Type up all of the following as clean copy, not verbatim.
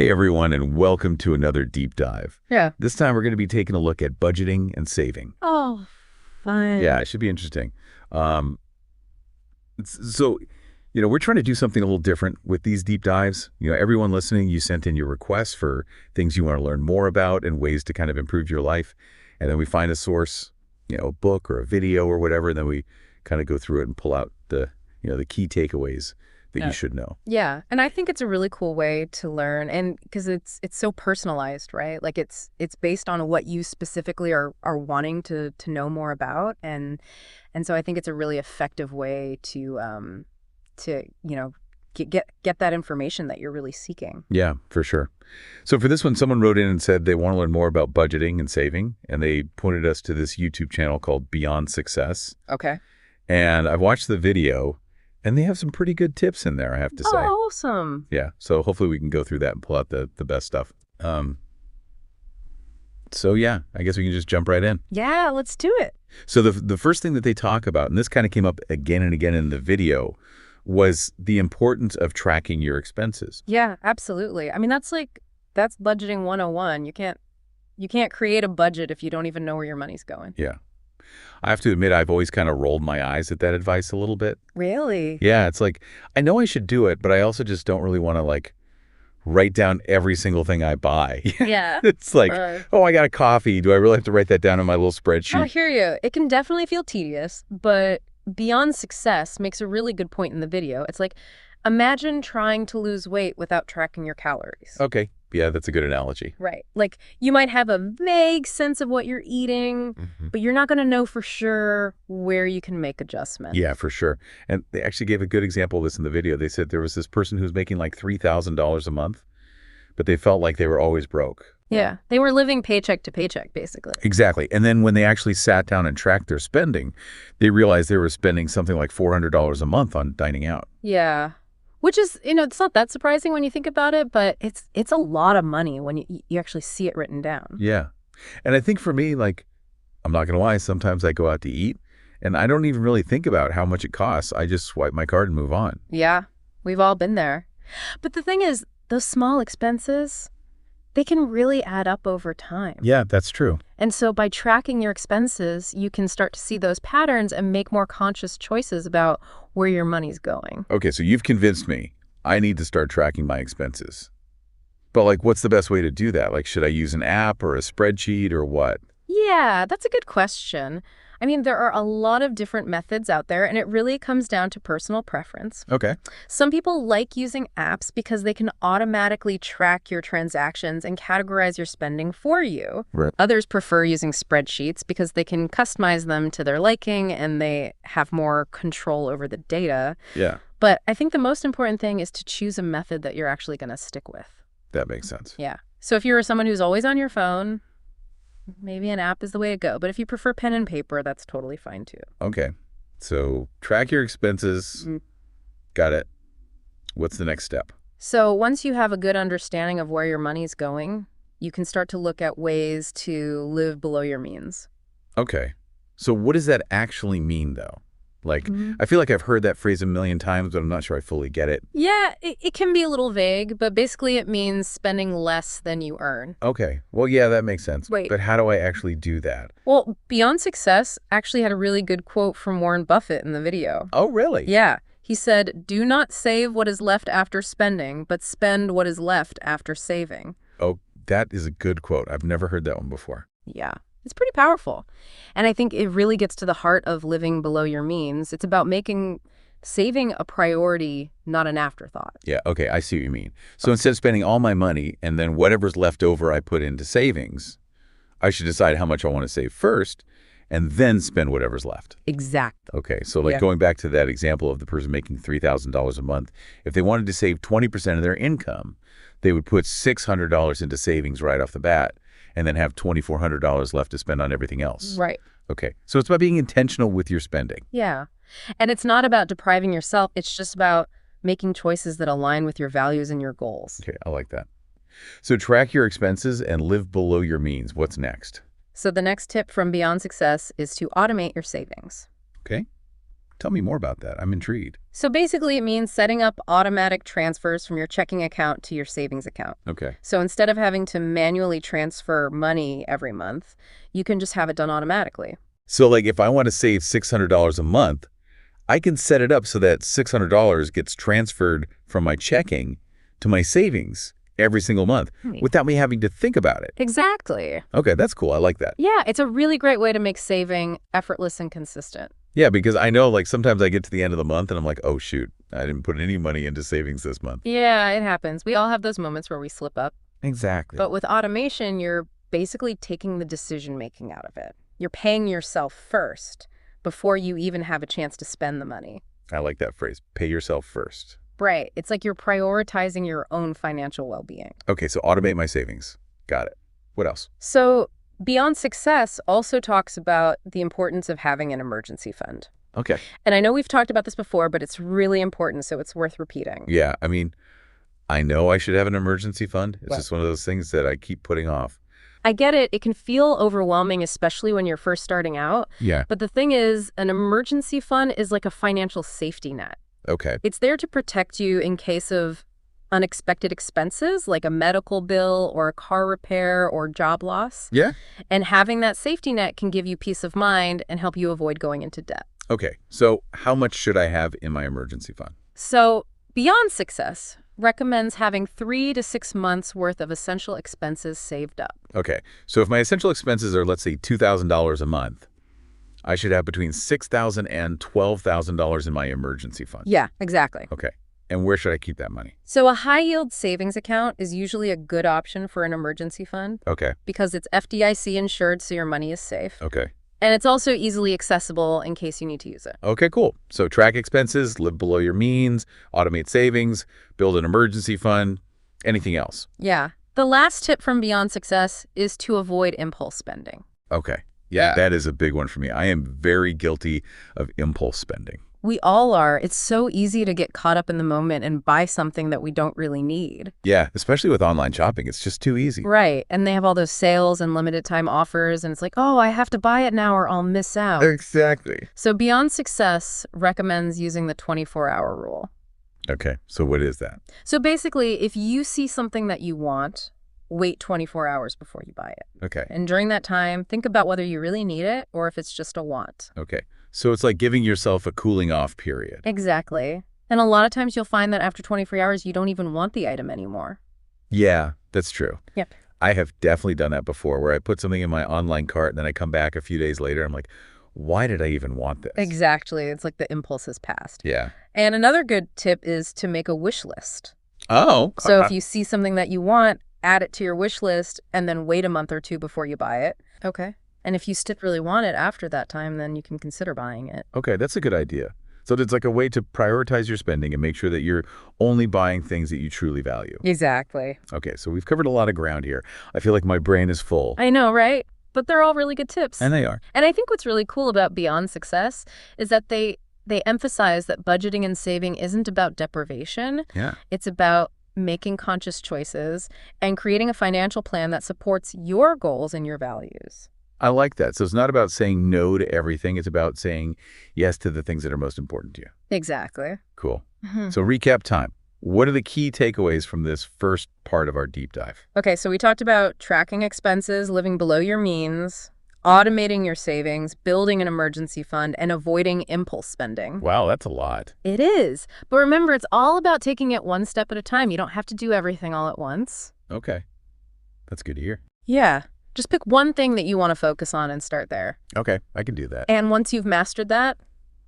Hey everyone, and welcome to another deep dive. Yeah. This time we're going to be taking a look at budgeting and saving. Oh, fun. Yeah, it should be interesting. Um, so, we're trying to do something a little different with these deep dives. Everyone listening, you sent in your requests for things you want to learn more about and ways to kind of improve your life. And then we find a source, a book or a video or whatever, and then we kind of go through it and pull out the key takeaways that you should know. Yeah, and I think it's a really cool way to learn, and because it's so personalized, right? Like it's based on what you specifically are wanting to know more about, and so I think it's a really effective way to get that information that you're really seeking. Yeah, for sure. So for this one, someone wrote in and said they want to learn more about budgeting and saving, and they pointed us to this YouTube channel called Beyond Success. Okay. And I've watched the video, and they have some pretty good tips in there, I have to say. Oh, awesome. Yeah, so hopefully we can go through that and pull out the best stuff. So yeah, I guess we can just jump right in. Yeah, let's do it. So the first thing that they talk about, and this kind of came up again and again in the video, was the importance of tracking your expenses. Yeah, absolutely. I mean, that's budgeting 101. You can't create a budget if you don't even know where your money's going. Yeah. I have to admit, I've always kind of rolled my eyes at that advice a little bit. Really? Yeah, it's like, I know I should do it, but I also just don't really want to, write down every single thing I buy. Yeah. It's like, oh, I got a coffee. Do I really have to write that down in my little spreadsheet? I hear you. It can definitely feel tedious, but Beyond Success makes a really good point in the video. It's like, imagine trying to lose weight without tracking your calories. Okay. Yeah, that's a good analogy. Right. Like, you might have a vague sense of what you're eating, but you're not going to know for sure where you can make adjustments. Yeah, for sure. And they actually gave a good example of this in the video. They said there was this person who was making like $3,000 a month, but they felt like they were always broke. Yeah. They were living paycheck to paycheck, basically. Exactly. And then when they actually sat down and tracked their spending, they realized they were spending something like $400 a month on dining out. Yeah. Which is, it's not that surprising when you think about it, but it's a lot of money when you actually see it written down. Yeah. And I think for me, I'm not going to lie, sometimes I go out to eat and I don't even really think about how much it costs. I just swipe my card and move on. Yeah, we've all been there. But the thing is, those small expenses, they can really add up over time. Yeah, that's true. And so by tracking your expenses, you can start to see those patterns and make more conscious choices about where your money's going. Okay, so you've convinced me. I need to start tracking my expenses. But what's the best way to do that? Should I use an app or a spreadsheet or what? Yeah, that's a good question. I mean, there are a lot of different methods out there, and it really comes down to personal preference. Okay. Some people like using apps because they can automatically track your transactions and categorize your spending for you. Right. Others prefer using spreadsheets because they can customize them to their liking and they have more control over the data. Yeah. But I think the most important thing is to choose a method that you're actually going to stick with. That makes sense. Yeah. So if you're someone who's always on your phone, maybe an app is the way to go. But if you prefer pen and paper, that's totally fine too. Okay. So track your expenses. Got it. What's the next step? So once you have a good understanding of where your money's going, you can start to look at ways to live below your means. Okay. So what does that actually mean, though? I feel like I've heard that phrase a million times, but I'm not sure I fully get it. Yeah, it can be a little vague, but basically it means spending less than you earn. Okay. Well, yeah, that makes sense. Wait. But how do I actually do that? Well, Beyond Success actually had a really good quote from Warren Buffett in the video. Oh, really? Yeah. He said, "Do not save what is left after spending, but spend what is left after saving." Oh, that is a good quote. I've never heard that one before. Yeah. It's pretty powerful. And I think it really gets to the heart of living below your means. It's about making saving a priority, not an afterthought. Yeah, okay, I see what you mean. So instead of spending all my money and then whatever's left over I put into savings, I should decide how much I want to save first and then spend whatever's left. Exactly. Okay, so Yeah. going back to that example of the person making $3,000 a month, if they wanted to save 20% of their income, they would put $600 into savings right off the bat and then have $2,400 left to spend on everything else. Right. Okay, so it's about being intentional with your spending. Yeah. And it's not about depriving yourself. It's just about making choices that align with your values and your goals. Okay, I like that. So track your expenses and live below your means. What's next? So the next tip from Beyond Success is to automate your savings. Okay. Tell me more about that. I'm intrigued. So basically, it means setting up automatic transfers from your checking account to your savings account. Okay. So instead of having to manually transfer money every month, you can just have it done automatically. So like if I want to save $600 a month, I can set it up so that $600 gets transferred from my checking to my savings every single month without me having to think about it. Exactly. Okay, that's cool. I like that. Yeah, it's a really great way to make saving effortless and consistent. Yeah, because I know like sometimes I get to the end of the month and I'm like, oh shoot, I didn't put any money into savings this month. Yeah, it happens. We all have those moments where we slip up. Exactly. But with automation, you're basically taking the decision-making out of it. You're paying yourself first before you even have a chance to spend the money. I like that phrase. Pay yourself first. Right. It's like you're prioritizing your own financial well-being. Okay, so automate my savings. Got it. What else? So Beyond Success also talks about the importance of having an emergency fund. Okay. And I know we've talked about this before, but it's really important, so it's worth repeating. Yeah, I mean, I know I should have an emergency fund. It's just one of those things that I keep putting off. I get it. It can feel overwhelming, especially when you're first starting out. Yeah. But the thing is, an emergency fund is like a financial safety net. Okay. It's there to protect you in case of unexpected expenses, like a medical bill or a car repair or job loss. Yeah. And having that safety net can give you peace of mind and help you avoid going into debt. Okay, so how much should I have in my emergency fund? So Beyond Success recommends having 3 to 6 months worth of essential expenses saved up. Okay, so if my essential expenses are, let's say, $2,000 a month, I should have between $6,000 and $12,000 in my emergency fund. Yeah, exactly. Okay, and where should I keep that money? So a high-yield savings account is usually a good option for an emergency fund Okay, because it's FDIC insured, so your money is safe. okay. And it's also easily accessible in case you need to use it. Okay, cool. So track expenses, live below your means, automate savings, build an emergency fund, anything else? Yeah. The last tip from Beyond Success is to avoid impulse spending. Okay. Yeah, that is a big one for me. I am very guilty of impulse spending. We all are. It's so easy to get caught up in the moment and buy something that we don't really need. Yeah, especially with online shopping. It's just too easy. Right. And they have all those sales and limited time offers, and it's like, oh, I have to buy it now or I'll miss out. Exactly. So Beyond Success recommends using the 24-hour rule. Okay, so what is that? So basically, if you see something that you want, wait 24 hours before you buy it. Okay. And during that time, think about whether you really need it or if it's just a want. Okay. So it's like giving yourself a cooling off period. Exactly. And a lot of times you'll find that after 24 hours, you don't even want the item anymore. Yeah, that's true. Yep. I have definitely done that before where I put something in my online cart and then I come back a few days later. I'm like, why did I even want this? Exactly. It's like the impulse has passed. Yeah. And another good tip is to make a wish list. Oh. So if you see something that you want, add it to your wish list and then wait a month or two before you buy it. Okay. And if you still really want it after that time, then you can consider buying it. Okay, that's a good idea. So it's like a way to prioritize your spending and make sure that you're only buying things that you truly value. Exactly. Okay, so we've covered a lot of ground here. I feel like my brain is full. I know, right? But they're all really good tips. And they are. And I think what's really cool about Beyond Success is that they emphasize that budgeting and saving isn't about deprivation. Yeah. It's about making conscious choices and creating a financial plan that supports your goals and your values. I like that. So it's not about saying no to everything. It's about saying yes to the things that are most important to you. Exactly. Cool. So recap time. What are the key takeaways from this first part of our deep dive? Okay, so we talked about tracking expenses, living below your means, automating your savings, building an emergency fund, and avoiding impulse spending. Wow, that's a lot. It is. But remember, it's all about taking it one step at a time. You don't have to do everything all at once. Okay. That's good to hear. Yeah. Just pick one thing that you want to focus on and start there. Okay, I can do that. And once you've mastered that,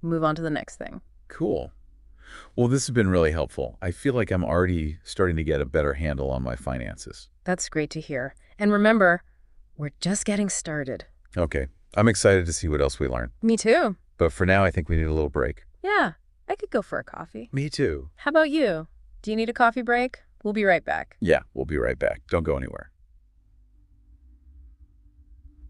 move on to the next thing. Cool. Well, this has been really helpful. I feel like I'm already starting to get a better handle on my finances. That's great to hear. And remember, we're just getting started. Okay. I'm excited to see what else we learn. Me too. But for now, I think we need a little break. Yeah, I could go for a coffee. Me too. How about you? Do you need a coffee break? We'll be right back. Yeah, we'll be right back. Don't go anywhere.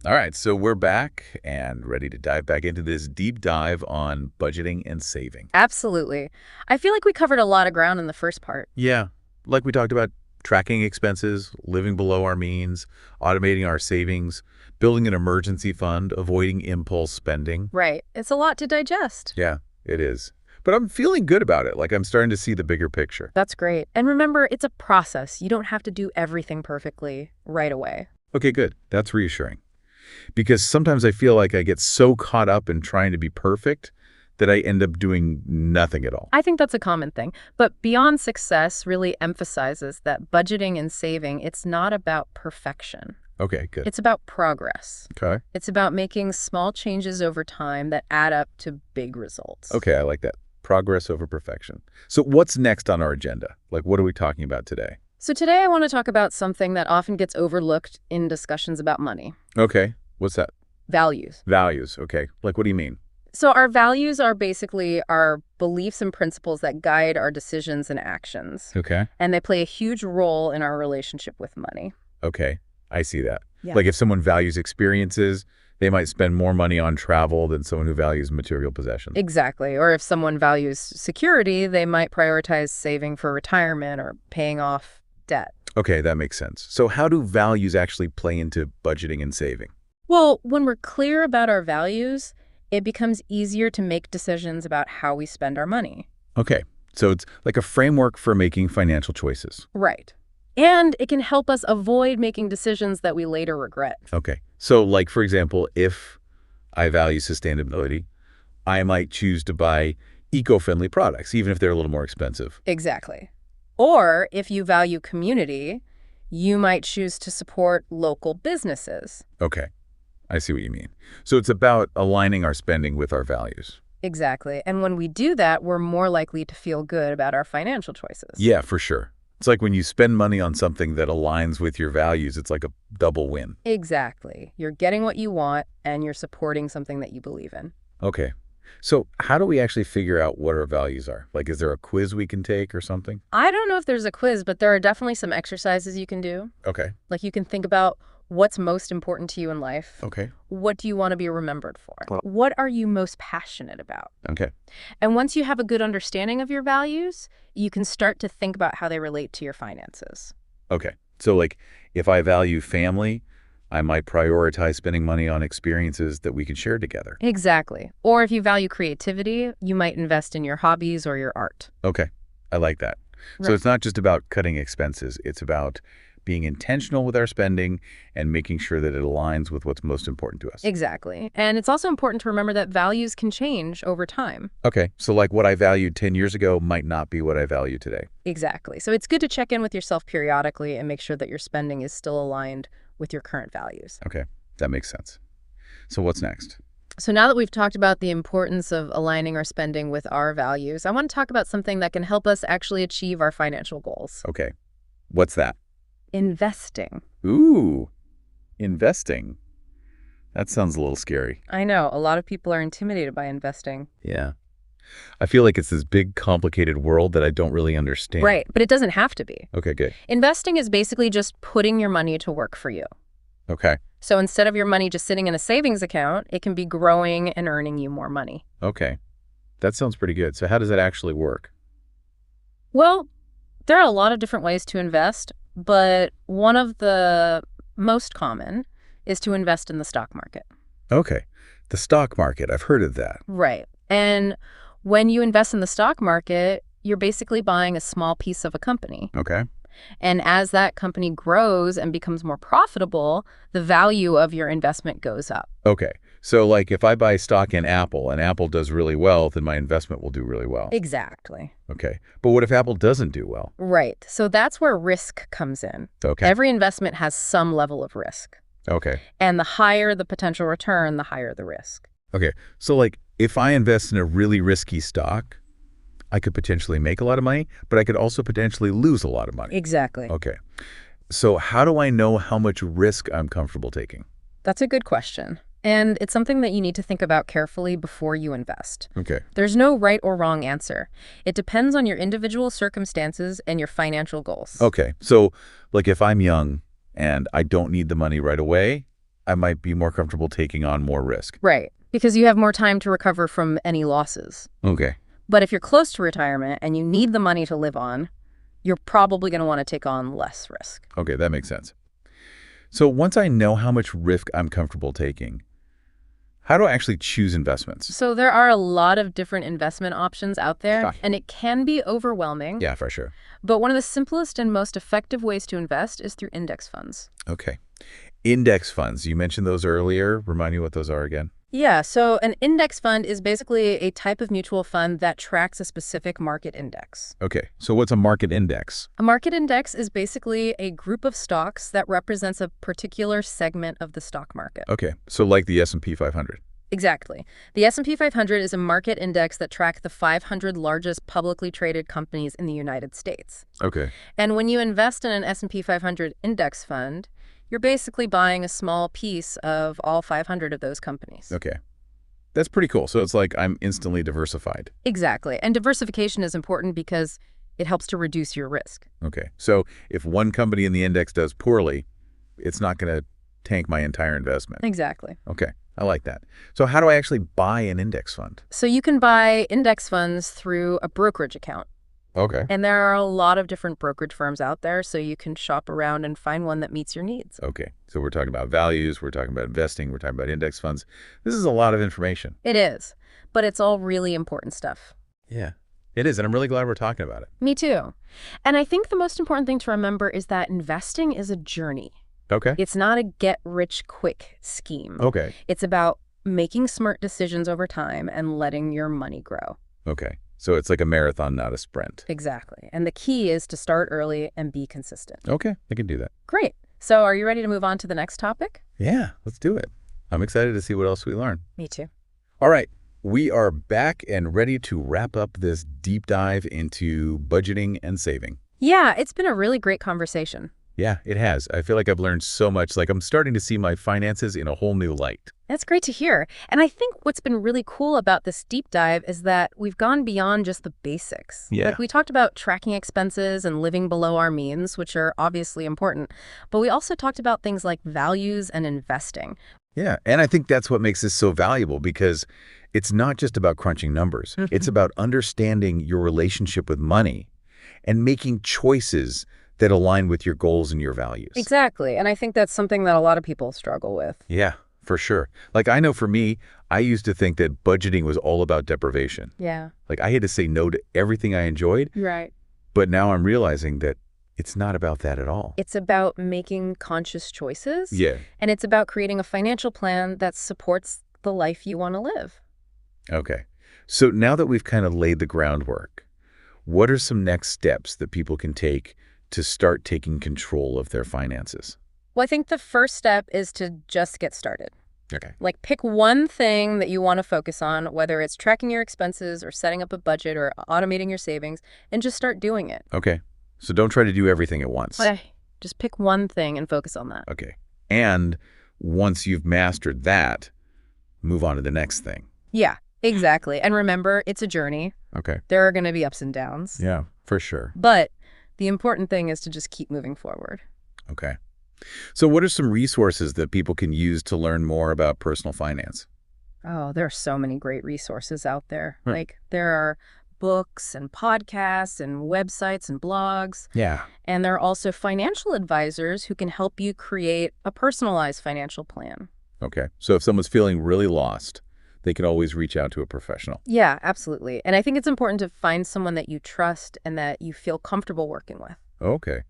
All right, so we're back and ready to dive back into this deep dive on budgeting and saving. Absolutely. I feel like we covered a lot of ground in the first part. Yeah, like we talked about tracking expenses, living below our means, automating our savings, building an emergency fund, avoiding impulse spending. Right. It's a lot to digest. Yeah, It is. But I'm feeling good about it. Like I'm starting to see the bigger picture. That's great. And remember, it's a process. You don't have to do everything perfectly right away. Okay, good. That's reassuring. Because sometimes I feel like I get so caught up in trying to be perfect that I end up doing nothing at all. I think that's a common thing. But Beyond Success really emphasizes that budgeting and saving, it's not about perfection. Okay, good. It's about progress. Okay. It's about making small changes over time that add up to big results. Okay, I like that. Progress over perfection. So what's next on our agenda? Like, what are we talking about today? So today I want to talk about something that often gets overlooked in discussions about money. Okay, what's that? Values. Values. Okay, like what do you mean? So our values are basically our beliefs and principles that guide our decisions and actions. Okay. And they play a huge role in our relationship with money. Okay, I see that. Yeah. Like if someone values experiences, they might spend more money on travel than someone who values material possessions. Exactly. Or if someone values security, they might prioritize saving for retirement or paying off debt. Okay, that makes sense. So how do values actually play into budgeting and saving? Well, when we're clear about our values, it becomes easier to make decisions about how we spend our money. Okay, so it's like a framework for making financial choices. Right. And it can help us avoid making decisions that we later regret. Okay, so like, for example, if I value sustainability, I might choose to buy eco-friendly products, even if they're a little more expensive. Exactly. Or if you value community, you might choose to support local businesses. Okay, I see what you mean. So it's about aligning our spending with our values. Exactly. And when we do that, we're more likely to feel good about our financial choices. Yeah, for sure. It's like when you spend money on something that aligns with your values, it's like a double win. Exactly. You're getting what you want, and you're supporting something that you believe in. Okay. So how do we actually figure out what our values are? Like, is there a quiz we can take or something? I don't know if there's a quiz, but there are definitely some exercises you can do. Okay. Like you can think about what's most important to you in life. Okay. What do you want to be remembered for? Well- What are you most passionate about? Okay. And once you have a good understanding of your values, you can start to think about how they relate to your finances. Okay. So like, if I value family, I might prioritize spending money on experiences that we can share together. Exactly. Or if you value creativity, you might invest in your hobbies or your art. Okay. I like that. So Right. it's not just about cutting expenses. It's about being intentional with our spending and making sure that it aligns with what's most important to us. Exactly. And it's also important to remember that values can change over time. Okay. So like what I valued 10 years ago might not be what I value today. Exactly. So it's good to check in with yourself periodically and make sure that your spending is still aligned with your current values. Okay. That makes sense. So what's next? So now that we've talked about the importance of aligning our spending with our values, I want to talk about something that can help us actually achieve our financial goals. Okay. What's that? Investing. Ooh, investing. That sounds a little scary. I know, a lot of people are intimidated by investing. Yeah. I feel like it's this big, complicated world that I don't really understand. Right, but it doesn't have to be. Okay, good. Investing is basically just putting your money to work for you. Okay. So instead of your money just sitting in a savings account, it can be growing and earning you more money. Okay. That sounds pretty good. So how does that actually work? Well, there are a lot of different ways to invest, but one of the most common is to invest in the stock market. Okay. The stock market. I've heard of that. Right. And when you invest in the stock market, you're basically buying a small piece of a company. Okay. And as that company grows and becomes more profitable, the value of your investment goes up. Okay. So like if I buy stock in Apple and Apple does really well, then my investment will do really well. Exactly. Okay. But what if Apple doesn't do well? Right. So that's where risk comes in. Okay. Every investment has some level of risk. Okay. And the higher the potential return, the higher the risk. Okay. So like if I invest in a really risky stock, I could potentially make a lot of money, but I could also potentially lose a lot of money. Exactly. Okay. So how do I know how much risk I'm comfortable taking? That's a good question. And it's something that you need to think about carefully before you invest. Okay. There's no right or wrong answer. It depends on your individual circumstances and your financial goals. Okay. So like if I'm young and I don't need the money right away, I might be more comfortable taking on more risk. Right. Because you have more time to recover from any losses. Okay. But if you're close to retirement and you need the money to live on, you're probably going to want to take on less risk. Okay, that makes sense. So once I know how much risk I'm comfortable taking, How do I actually choose investments? So there are a lot of different investment options out there, Ah, and it can be overwhelming. yeah, for sure. But one of the simplest and most effective ways to invest is through index funds. Okay. Index funds. You mentioned those earlier. Remind me what those are again. Yeah, so an index fund is basically a type of mutual fund that tracks a specific market index. Okay. So what's a market index? A market index is basically a group of stocks that represents a particular segment of the stock market. Okay. So like the S&P 500. Exactly. The S&P 500 is a market index that tracks the 500 largest publicly traded companies in the United States. Okay. And when you invest in an S&P 500 index fund, you're basically buying a small piece of all 500 of those companies. Okay. That's pretty cool. So it's like I'm instantly diversified. Exactly. And diversification is important because it helps to reduce your risk. Okay. So if one company in the index does poorly, it's not going to tank my entire investment. Exactly. Okay. I like that. So how do I actually buy an index fund? So you can buy index funds through a brokerage account. Okay. And there are a lot of different brokerage firms out there, so you can shop around and find one that meets your needs. Okay. So we're talking about values, we're talking about investing, we're talking about index funds. This is a lot of information. It is, but it's all really important stuff. Yeah, it is. And I'm really glad we're talking about it. Me too. And I think the most important thing to remember is that investing is a journey. Okay. It's not a get-rich-quick scheme. Okay. It's about making smart decisions over time and letting your money grow. Okay. So it's like a marathon, not a sprint. Exactly. And the key is to start early and be consistent. Okay. I can do that. Great. So are you ready to move on to the next topic? Yeah, let's do it. I'm excited to see what else we learn. Me too. All right. We are back and ready to wrap up this deep dive into budgeting and saving. Yeah, it's been a really great conversation. Yeah, it has. I feel like I've learned so much. Like I'm starting to see my finances in a whole new light. That's great to hear. And I think what's been really cool about this deep dive is that we've gone beyond just the basics. Yeah. Like we talked about tracking expenses and living below our means, which are obviously important. But we also talked about things like values and investing. Yeah, and I think that's what makes this so valuable because it's not just about crunching numbers. It's about understanding your relationship with money and making choices that align with your goals and your values. Exactly. And I think that's something that a lot of people struggle with. Yeah, for sure. Like I know for me, I used to think that budgeting was all about deprivation. Yeah. Like I had to say no to everything I enjoyed, Right. but now I'm realizing that it's not about that at all. It's about making conscious choices. Yeah. And it's about creating a financial plan that supports the life you want to live. Okay. So now that we've kind of laid the groundwork, what are some next steps that people can take to start taking control of their finances? Well, I think the first step is to just get started. Okay. Like pick one thing that you want to focus on, whether it's tracking your expenses or setting up a budget or automating your savings, and just start doing it. Okay. So don't try to do everything at once. Just pick one thing and focus on that. Okay. And once you've mastered that, move on to the next thing. Yeah, exactly. And remember, it's a journey. Okay. There are going to be ups and downs. Yeah, for sure. But the important thing is to just keep moving forward. Okay. So what are some resources that people can use to learn more about personal finance? Oh, there are so many great resources out there. Like there are books and podcasts and websites and blogs. Yeah. And there are also financial advisors who can help you create a personalized financial plan. Okay. So if someone's feeling really lost, they can always reach out to a professional. Yeah, absolutely. And I think it's important to find someone that you trust and that you feel comfortable working with. Okay.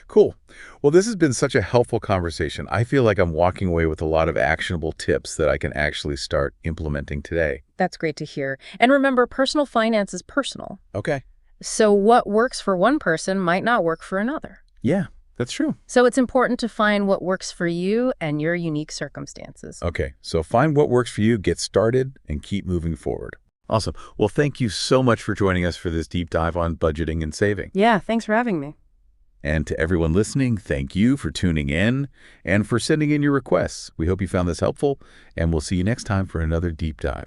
Cool. Well, this has been such a helpful conversation. I feel like I'm walking away with a lot of actionable tips that I can actually start implementing today. That's great to hear. And remember, personal finance is personal. Okay. So what works for one person might not work for another. Yeah, that's true. So it's important to find what works for you and your unique circumstances. Okay. So find what works for you, get started, and keep moving forward. Awesome. Well, thank you so much for joining us for this deep dive on budgeting and saving. Yeah, thanks for having me. And to everyone listening, thank you for tuning in and for sending in your requests. We hope you found this helpful, and we'll see you next time for another deep dive.